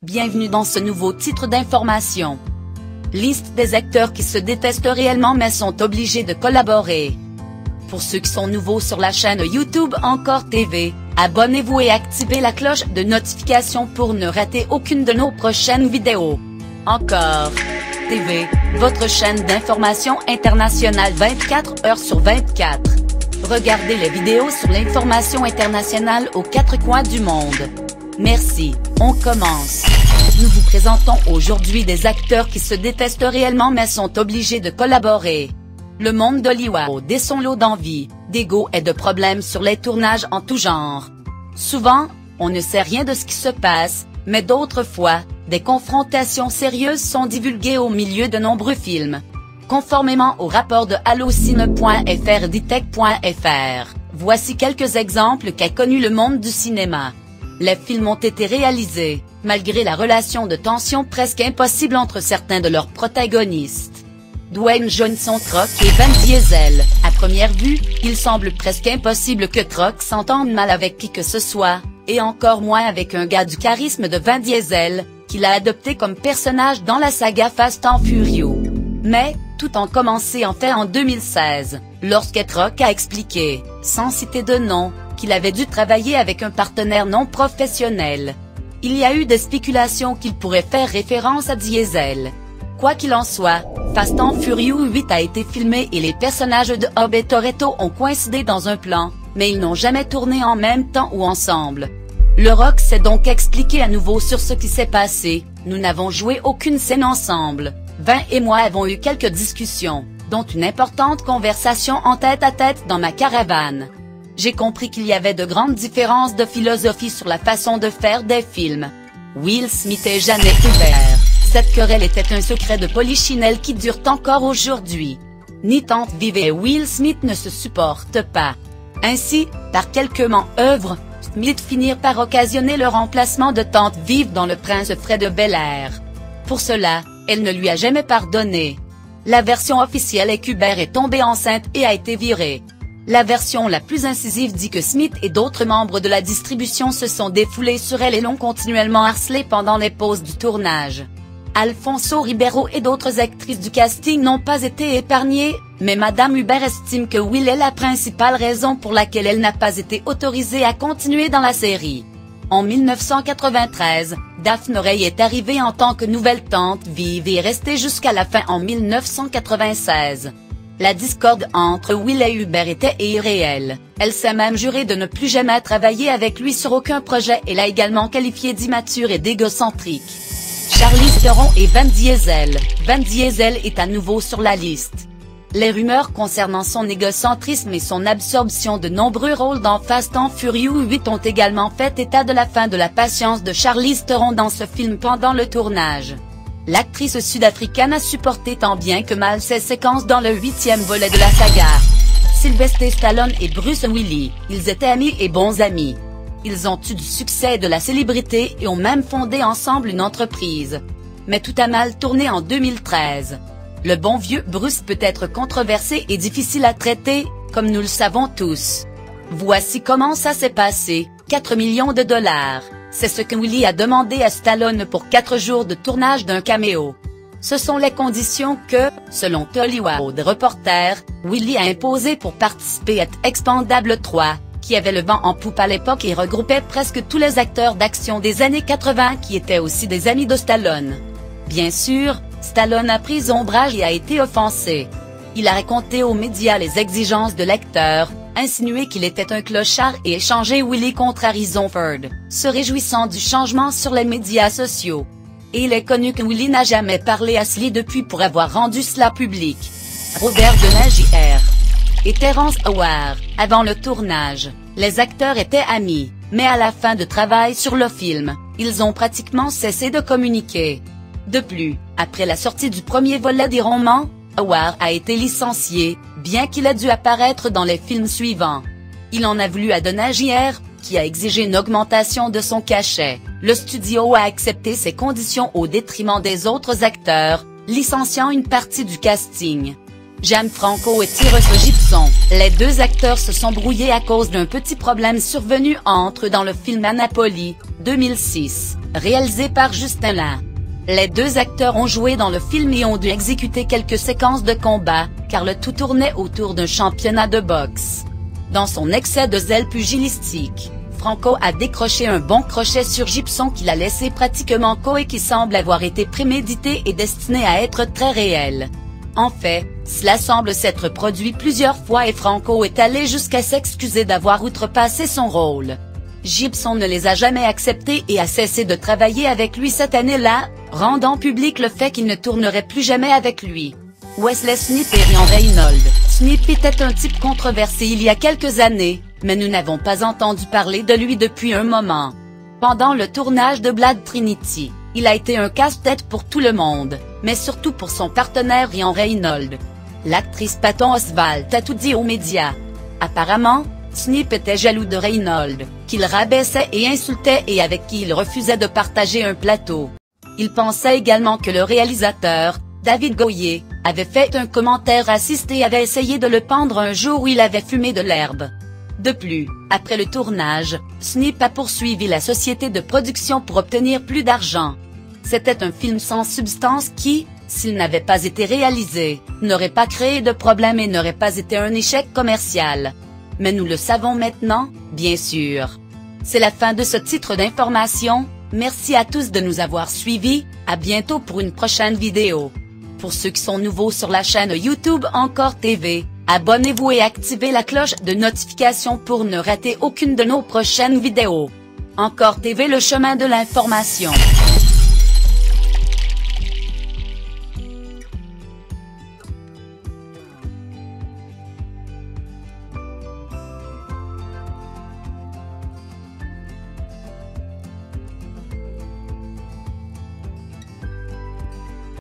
Bienvenue dans ce nouveau titre d'information. Liste des acteurs qui se détestent réellement mais sont obligés de collaborer. Pour ceux qui sont nouveaux sur la chaîne YouTube Encore TV, abonnez-vous et activez la cloche de notification pour ne rater aucune de nos prochaines vidéos. Encore TV, votre chaîne d'information internationale 24 heures sur 24. Regardez les vidéos sur l'information internationale aux quatre coins du monde. Merci, on commence. Nous vous présentons aujourd'hui des acteurs qui se détestent réellement mais sont obligés de collaborer. Le monde d'Hollywood est son lot d'envie, d'ego et de problèmes sur les tournages en tout genre. Souvent, on ne sait rien de ce qui se passe, mais d'autres fois, des confrontations sérieuses sont divulguées au milieu de nombreux films. Conformément au rapport de Allocine.fr Ditech.fr, voici quelques exemples qu'a connu le monde du cinéma. Les films ont été réalisés, malgré la relation de tension presque impossible entre certains de leurs protagonistes. Dwayne Johnson Rock et Vin Diesel. À première vue, il semble presque impossible que Rock s'entende mal avec qui que ce soit, et encore moins avec un gars du charisme de Vin Diesel, qu'il a adopté comme personnage dans la saga Fast and Furious. Mais, tout a commencé en fait en 2016, lorsque Rock a expliqué, sans citer de nom, qu'il avait dû travailler avec un partenaire non professionnel. Il y a eu des spéculations qu'il pourrait faire référence à Diesel. Quoi qu'il en soit, Fast and Furious 8 a été filmé et les personnages de Hobbs et Toretto ont coïncidé dans un plan, mais ils n'ont jamais tourné en même temps ou ensemble. Le Rock s'est donc expliqué à nouveau sur ce qui s'est passé. Nous n'avons joué aucune scène ensemble. Vin et moi avons eu quelques discussions, dont une importante conversation en tête-à-tête dans ma caravane. J'ai compris qu'il y avait de grandes différences de philosophie sur la façon de faire des films. Will Smith et Janet Hubert. Cette querelle était un secret de polichinelle qui dure encore aujourd'hui. Ni Tante Viv et Will Smith ne se supportent pas. Ainsi, par quelques manœuvres, Smith finirent par occasionner le remplacement de Tante Viv dans Le Prince Fred de Bel-Air. Pour cela, elle ne lui a jamais pardonné. La version officielle est qu'Hubert est tombée enceinte et a été virée. La version la plus incisive dit que Smith et d'autres membres de la distribution se sont défoulés sur elle et l'ont continuellement harcelée pendant les pauses du tournage. Alfonso Ribeiro et d'autres actrices du casting n'ont pas été épargnées, mais Madame Hubert estime que Will est la principale raison pour laquelle elle n'a pas été autorisée à continuer dans la série. En 1993, Daphne Ray est arrivée en tant que nouvelle tante Viv et est restée jusqu'à la fin en 1996. La discorde entre Will et Hubert était irréelle. Elle s'est même jurée de ne plus jamais travailler avec lui sur aucun projet et l'a également qualifié d'immature et d'égocentrique. Charlize Theron et Vin Diesel. Vin Diesel est à nouveau sur la liste. Les rumeurs concernant son égocentrisme et son absorption de nombreux rôles dans Fast and Furious 8 ont également fait état de la fin de la patience de Charlize Theron dans ce film pendant le tournage. L'actrice sud-africaine a supporté tant bien que mal ces séquences dans le 8e volet de la saga. Sylvester Stallone et Bruce Willis, ils étaient amis et bons amis. Ils ont eu du succès et de la célébrité et ont même fondé ensemble une entreprise. Mais tout a mal tourné en 2013. Le bon vieux Bruce peut être controversé et difficile à traiter, comme nous le savons tous. Voici comment ça s'est passé, 4 millions de dollars. C'est ce que Willie a demandé à Stallone pour 4 jours de tournage d'un caméo. Ce sont les conditions que, selon Hollywood Reporter, Willie a imposées pour participer à Expendables 3, qui avait le vent en poupe à l'époque et regroupait presque tous les acteurs d'action des années 80 qui étaient aussi des amis de Stallone. Bien sûr, Stallone a pris ombrage et a été offensé. Il a raconté aux médias les exigences de l'acteur, insinué qu'il était un clochard et échangé Willie contre Harrison Ford, se réjouissant du changement sur les médias sociaux. Et il est connu que Willie n'a jamais parlé à Sly depuis pour avoir rendu cela public. Robert Downey Jr. et Terrence Howard. Avant le tournage, les acteurs étaient amis, mais à la fin de travail sur le film, ils ont pratiquement cessé de communiquer. De plus, après la sortie du premier volet des romans, Howard a été licencié, bien qu'il ait dû apparaître dans les films suivants. Il en a voulu à Downey Jr., qui a exigé une augmentation de son cachet. Le studio a accepté ces conditions au détriment des autres acteurs, licenciant une partie du casting. James Franco et Tyrus Gibson. Les deux acteurs se sont brouillés à cause d'un petit problème survenu entre eux dans le film Annapolis, 2006, réalisé par Justin Lin. Les deux acteurs ont joué dans le film et ont dû exécuter quelques séquences de combat, car le tout tournait autour d'un championnat de boxe. Dans son excès de zèle pugilistique, Franco a décroché un bon crochet sur Gibson qui l'a laissé pratiquement KO et qui semble avoir été prémédité et destiné à être très réel. En fait, cela semble s'être produit plusieurs fois et Franco est allé jusqu'à s'excuser d'avoir outrepassé son rôle. Gibson ne les a jamais acceptés et a cessé de travailler avec lui cette année-là, rendant public le fait qu'il ne tournerait plus jamais avec lui. Wesley Snipes et Ryan Reynolds. Snipes était un type controversé il y a quelques années, mais nous n'avons pas entendu parler de lui depuis un moment. Pendant le tournage de Blade Trinity, il a été un casse-tête pour tout le monde, mais surtout pour son partenaire Ryan Reynolds. L'actrice Patton Oswalt a tout dit aux médias. Apparemment, Snipes était jaloux de Reynolds, qu'il rabaissait et insultait et avec qui il refusait de partager un plateau. Il pensait également que le réalisateur, David Goyer, avait fait un commentaire raciste et avait essayé de le pendre un jour où il avait fumé de l'herbe. De plus, après le tournage, Snipes a poursuivi la société de production pour obtenir plus d'argent. C'était un film sans substance qui, s'il n'avait pas été réalisé, n'aurait pas créé de problème et n'aurait pas été un échec commercial. Mais nous le savons maintenant, bien sûr. C'est la fin de ce titre d'information, merci à tous de nous avoir suivis, à bientôt pour une prochaine vidéo. Pour ceux qui sont nouveaux sur la chaîne YouTube Encore TV, abonnez-vous et activez la cloche de notification pour ne rater aucune de nos prochaines vidéos. Encore TV, le chemin de l'information.